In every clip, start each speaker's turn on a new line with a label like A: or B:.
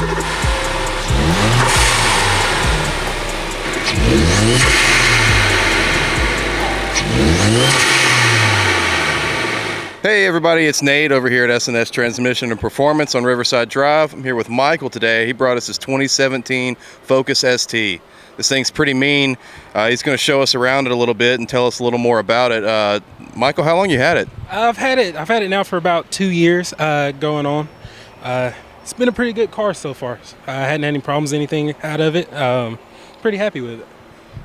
A: Hey everybody, it's Nate over here at S&S Transmission and Performance on Riverside Drive. I'm here with Michael today. He brought us his 2017 Focus ST. This thing's pretty mean. He's going to show us around it a little bit and tell us a little more about it. Michael, how long you had it?
B: I've had it now for about 2 years going on. It's been a pretty good car so far. I hadn't had any problems, anything out of it. Pretty happy with it.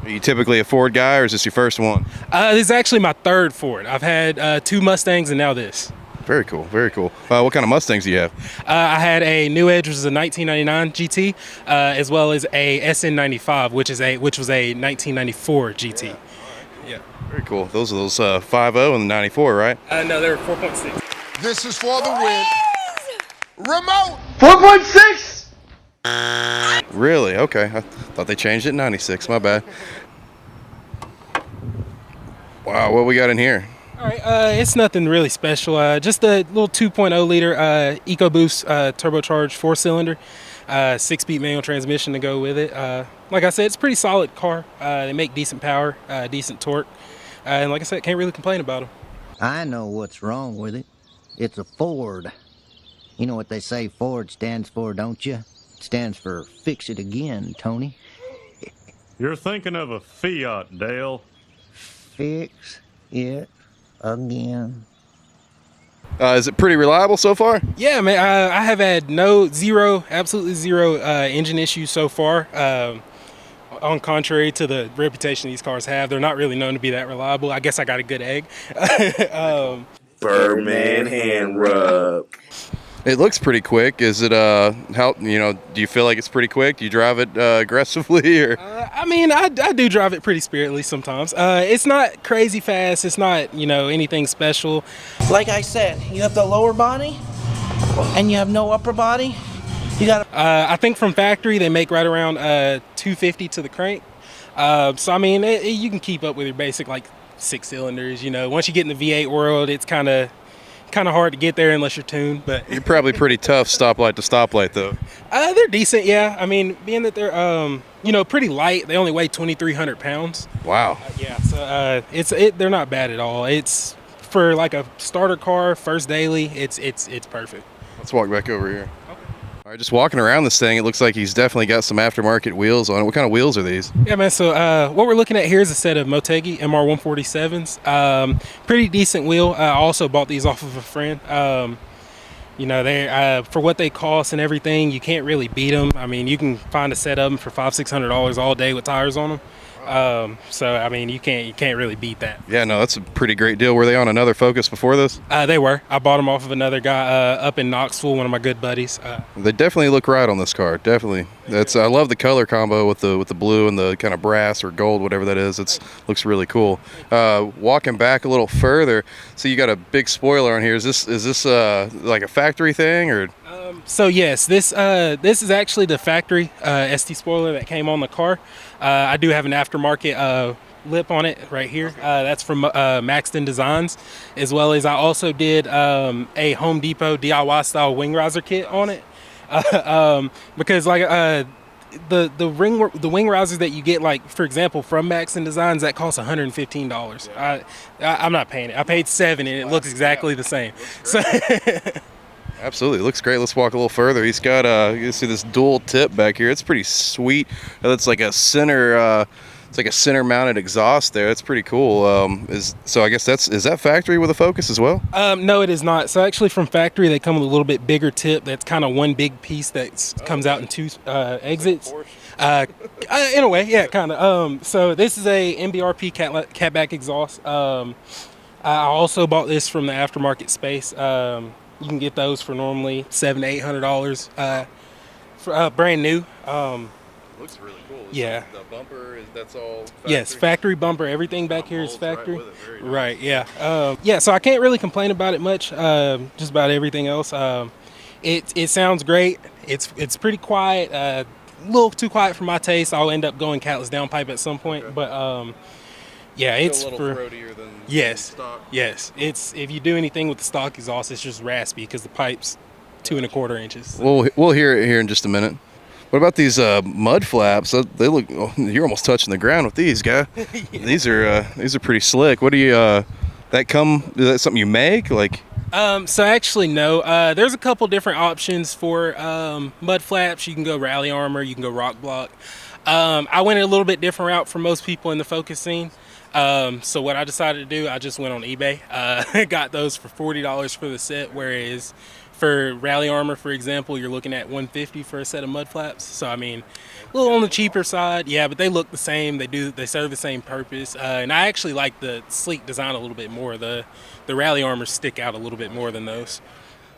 A: Are you typically a Ford guy, or is this your first one?
B: This is actually my third Ford. I've had 2 Mustangs and now this.
A: Very cool, very cool. What kind of Mustangs do you have?
B: I had a New Edge, which is a 1999 GT, as well as a SN95, which was a 1994 GT. Yeah.
A: Very cool. Those are those 5.0 and the 94, right?
B: No, they were 4.6.
C: This is for the win. Remote
D: 4.6.
A: Really? Okay. I thought they changed it in 96. My bad. Wow, what we got in here?
B: All right, it's nothing really special. Just a little 2.0 liter EcoBoost turbocharged 4-cylinder, 6-speed manual transmission to go with it. Like I said, it's a pretty solid car. They make decent power, decent torque, and like I said, can't really complain about them.
E: I know what's wrong with it. It's a Ford. You know what they say Ford stands for, don't you? It stands for fix it again, Tony.
F: You're thinking of a Fiat, Dale.
E: Fix it again.
A: Is it pretty reliable so far?
B: Yeah, man, I have had absolutely zero engine issues so far. On contrary to the reputation these cars have, they're not really known to be that reliable. I guess I got a good egg.
D: Birdman hand rub.
A: It looks pretty quick. Is it do you feel like it's pretty quick? Do you drive it aggressively or?
B: I do drive it pretty spiritedly sometimes. It's not crazy fast. It's not, anything special.
G: Like I said, you have the lower body and you have no upper body. You got
B: I think from factory they make right around 250 to the crank. You can keep up with your basic like 6 cylinders, Once you get in the V8 world, it's kind of hard to get there unless you're tuned, but
A: you're probably pretty tough stoplight to stoplight though.
B: They're decent, yeah. Being that they're pretty light, they only weigh 2,300 pounds.
A: Wow.
B: Yeah, so they're not bad at all. It's for like a starter car, first daily. It's perfect.
A: Let's walk back over here. All right, just walking around this thing, it looks like he's definitely got some aftermarket wheels on it. What kind of wheels are these?
B: Yeah, man, so what we're looking at here is a set of Motegi MR147s. Pretty decent wheel. I also bought these off of a friend. They for what they cost and everything, you can't really beat them. You can find a set of them for $500-600 all day with tires on them. You can't really beat that.
A: Yeah, no, that's a pretty great deal. Were they on another Focus before this?
B: They were. I bought them off of another guy up in Knoxville, one of my good buddies.
A: They definitely look right on this car. Definitely. I love the color combo with the blue and the kind of brass or gold, whatever that is. Looks really cool. Walking back a little further, so you got a big spoiler on here. Is this like a factory thing or?
B: So yes, this is actually the factory ST spoiler that came on the car. I do have an aftermarket lip on it right here. That's from Maxton Designs, as well as I also did a Home Depot DIY style wing riser kit on it. Because the wing risers that you get, like for example from Maxton Designs, that costs $115. Yeah. I'm not paying it. I paid $7 and it looks exactly the same. So.
A: Absolutely, it looks great. Let's walk a little further. He's got you see this dual tip back here. It's pretty sweet. That's like a center. It's like a center mounted exhaust there. That's pretty cool. So I guess is that factory with a Focus as well?
B: No, it is not. So actually from factory they come with a little bit bigger tip. That's kind of one big piece that comes out in 2 exits. In a way, yeah, kind of. So this is a MBRP catback exhaust. I also bought this from the aftermarket space. You can get those for normally $700-800 for brand new.
A: Looks really cool.
B: Yeah.
A: The bumper that's all factory?
B: Yes, factory bumper. Everything back here is factory. Right, yeah. So I can't really complain about it much. Just about everything else. It sounds great. It's pretty quiet. A little too quiet for my taste. I'll end up going catless downpipe at some point, okay. But yeah, it's
A: a little throatier than
B: yes,
A: stock.
B: yes. It's if you do anything with the stock exhaust, it's just raspy because the pipes 2 1/4 inches.
A: We'll hear it here in just a minute. What about these mud flaps? They look. Oh, you're almost touching the ground with these, guy. Yeah. These are pretty slick. What do you? Is that something you make? Like.
B: So actually, no. There's a couple different options for mud flaps. You can go rally armor. You can go rock block. I went a little bit different route for most people in the focus scene. So what I decided to do, I just went on eBay. Got those for $40 for the set, whereas for rally armor, for example, you're looking at $150 for a set of mud flaps. So I mean, a little on the cheaper side, yeah, but they look the same. They serve the same purpose. And I actually like the sleek design a little bit more. The rally armors stick out a little bit more than those.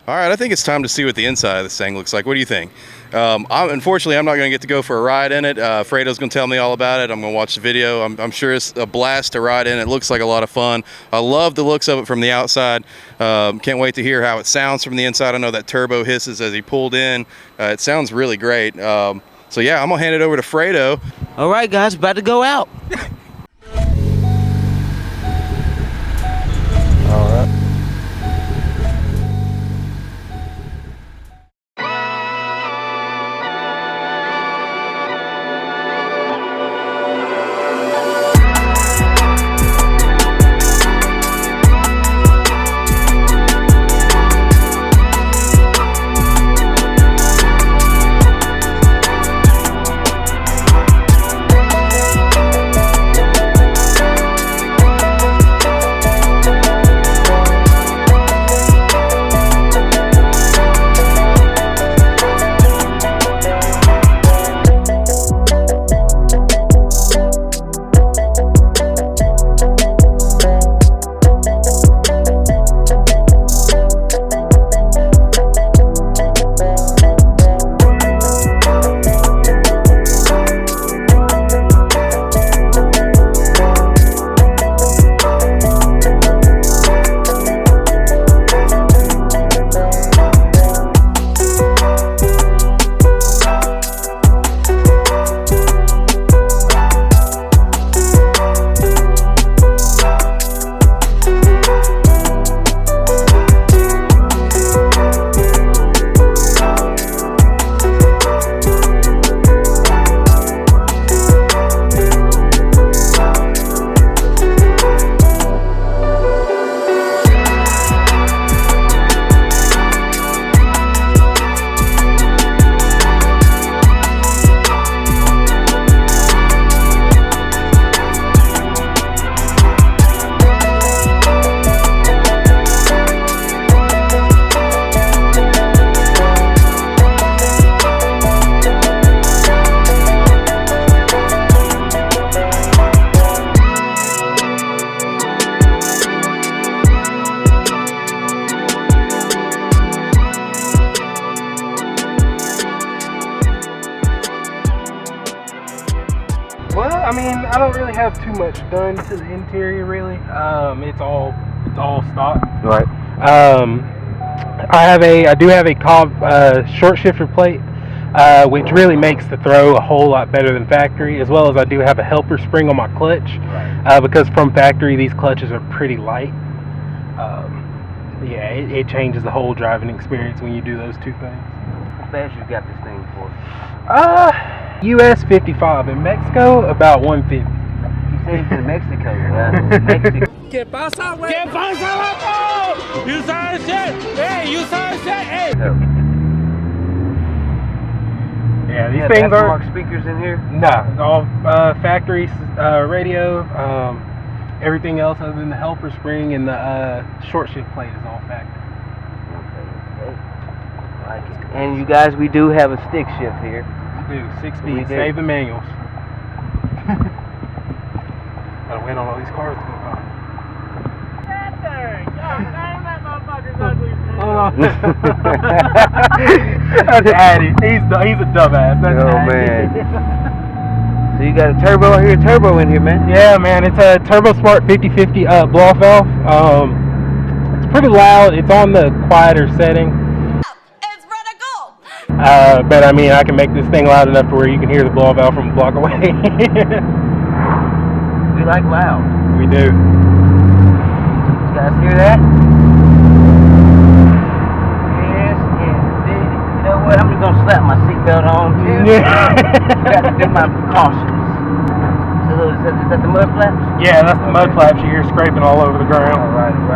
A: All right, I think it's time to see what the inside of this thing looks like. What do you think? Unfortunately, I'm not going to get to go for a ride in it. Fredo's going to tell me all about it. I'm going to watch the video. I'm sure it's a blast to ride in. It looks like a lot of fun. I love the looks of it from the outside. Can't wait to hear how it sounds from the inside. I know that turbo hisses as he pulled in. It sounds really great. So yeah, I'm going to hand it over to Fredo.
G: All right, guys, about to go out.
B: Well, I mean, I don't really have too much done to the interior, really. It's all stock.
H: Right.
B: I do have a Cobb short shifter plate, which really makes the throw a whole lot better than factory, as well as I do have a helper spring on my clutch, because from factory these clutches are pretty light. Yeah, it changes the whole driving experience when you do those two things.
H: How fast you got this thing for?
B: US 55. In Mexico, about 150.
H: He's saying to Mexico. Mexico.
G: ¿Qué pasa, güey? ¿Qué pasa, vato? You saw shit. Hey, you saw shit. Hey.
B: Yeah, these things are
H: speakers in here.
B: Nah, all factory radio. Everything else other than the helper spring and the short shift plate is all factory.
H: Okay. Like it. And you guys, we do have a stick shift here.
B: We do 6 speed. Save the manuals. Gotta wait on all these cars to go by. That's Addy. He's a dumbass. That's Addy.
H: Man. So you got a turbo in here, man.
B: Yeah, man. It's a Turbo Smart 5050 blow-off valve. It's pretty loud. It's on the quieter setting.
I: It's radical.
B: But I mean, I can make this thing loud enough to where you can hear the blow-off valve from a block away.
H: We like loud.
B: We do.
H: You guys hear that? Yes, and was gonna slap my seatbelt on too.
B: Yeah.
H: Got to do my precautions. So is that the mud flaps?
B: Yeah, that's the mud flaps you hear scraping all over the ground.
H: All right. I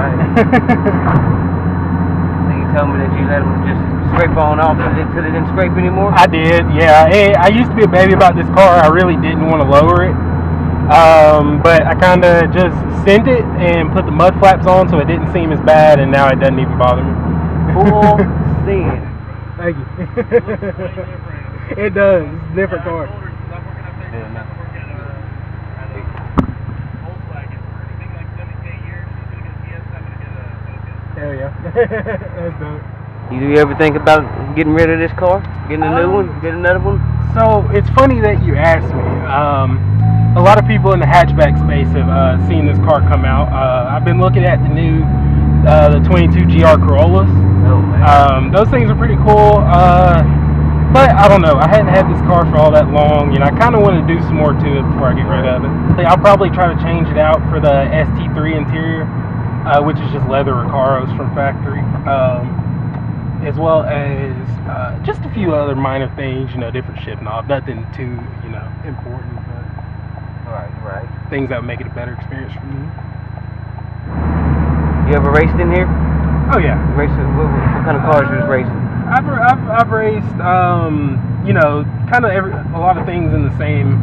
H: think you told me that you let them just scrape on off until they didn't scrape anymore?
B: I did, yeah. I used to be a baby about this car. I really didn't want to lower it. But I kind of just sent it and put the mud flaps on so it didn't seem as bad, and now it doesn't even bother me.
H: Full sin.
B: Thank you. It does. It's a different car. Hell yeah. That's dope.
H: You ever think about getting rid of this car? Getting a new one? Getting another one?
B: So it's funny that you asked me. A lot of people in the hatchback space have seen this car come out. I've been looking at the new the 22 GR Corollas.
H: Oh, man.
B: Those things are pretty cool. But I don't know. I hadn't had this car for all that long, and I kind of want to do some more to it before I get rid of it. I'll probably try to change it out for the ST3 interior, which is just leather Recaros from factory. As well as just a few other minor things, different shift knobs, nothing too, important, but
H: Right.
B: things that would make it a better experience for me.
H: You ever raced in here?
B: Oh yeah.
H: What kind of cars you was racing?
B: I've raced, kind of a lot of things in the same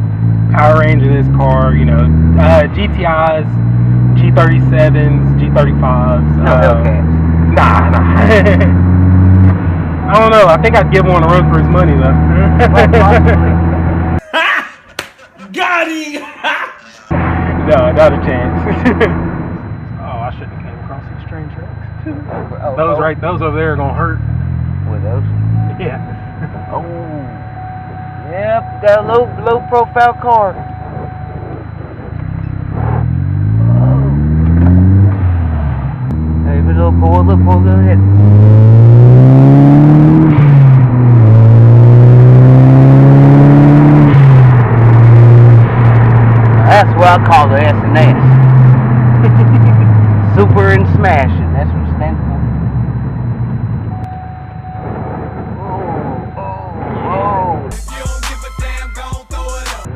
B: power range of this car, GTIs, G37s, G35s.
H: No Hellcats.
B: Nah. I don't know. I think I'd give one a run for his money, though.
C: Got him!
B: No, not a chance. Oh, I shouldn't have came across these train tracks. Those over there are gonna hurt.
H: What, those?
B: Yeah.
H: Oh. Yep, got a low profile car. Hey, a little pull, go ahead. That's what I call the S&S. Super and smashing. That's what it stands for. Oh.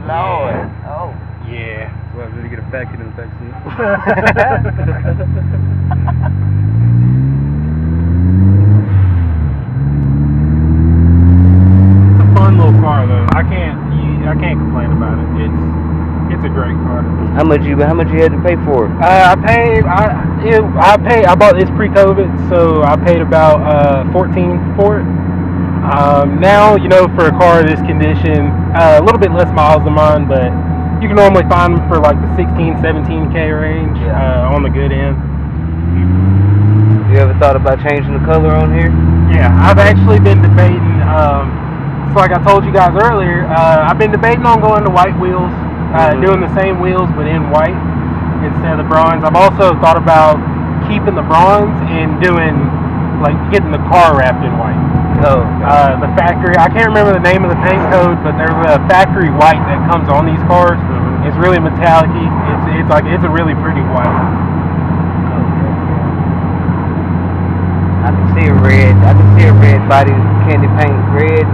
H: Lord. Oh.
B: Yeah.
A: So I'm going to get it back into the back seat.
B: It's a fun little car, though. I can't complain about it. It's a great car.
H: How much you had to pay for it?
B: I bought this pre-COVID, so I paid about $14 for it. Now, for a car of this condition, a little bit less miles than mine, but you can normally find them for like the 16, 17K range on the good end.
H: You ever thought about changing the color on here?
B: Yeah, I've actually been debating, so like I told you guys earlier, I've been debating on going to white wheels. Doing the same wheels but in white instead of the bronze. I've also thought about keeping the bronze and getting the car wrapped in white.
H: Oh.
B: The factory, I can't remember the name of the paint code, but there's a factory white that comes on these cars. It's really metallic-y. It's a really pretty white.
H: I can see a red body candy paint red.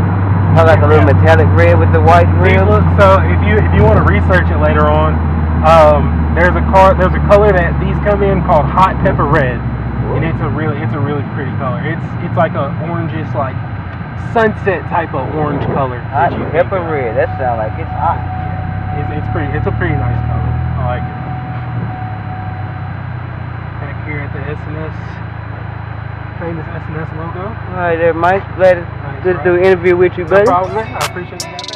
H: I like a little metallic red with the white rim.
B: So if you want to research it later on, there's a color that these come in called hot pepper red, and it's a really pretty color. It's like a orangish, like sunset type of orange color.
H: Hot pepper red. That sounds like it's hot.
B: It's a pretty nice color. I like it. Back here at the S&S. Famous S&S logo.
H: All right there, Mike. Good to do an interview with you, buddy.
B: No problem, man. I appreciate you guys.